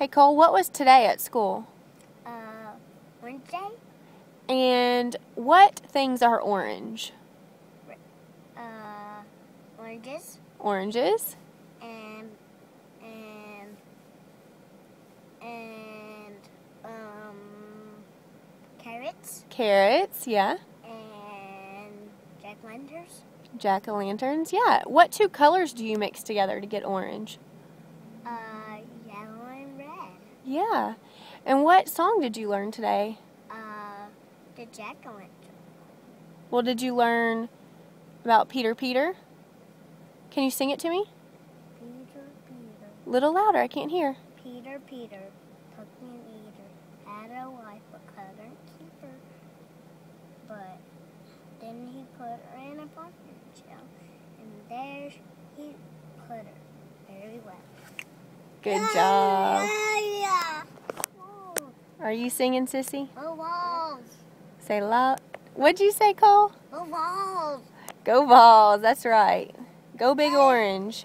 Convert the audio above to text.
Hey Cole, what was today at school? Wednesday. And what things are orange? Oranges. Oranges. And carrots. Carrots, yeah. And jack-o'-lanterns. Jack-o'-lanterns, yeah. What two colors do you mix together to get orange? Yellow and red. Yeah. And what song did you learn today? The jack-o'-lantern. Well, did you learn about Peter Peter? Can you sing it to me? Peter, Peter. Little louder, I can't hear. Peter, Peter, took me an eater, had a wife but couldn't keep her. But then he put her in a pumpkin shell, and there he put her very well. Good job. Yeah. Are you singing, Sissy? Go Vols! Say loud. What'd you say, Cole? Go Vols! Go Vols, that's right. Go Big Orange.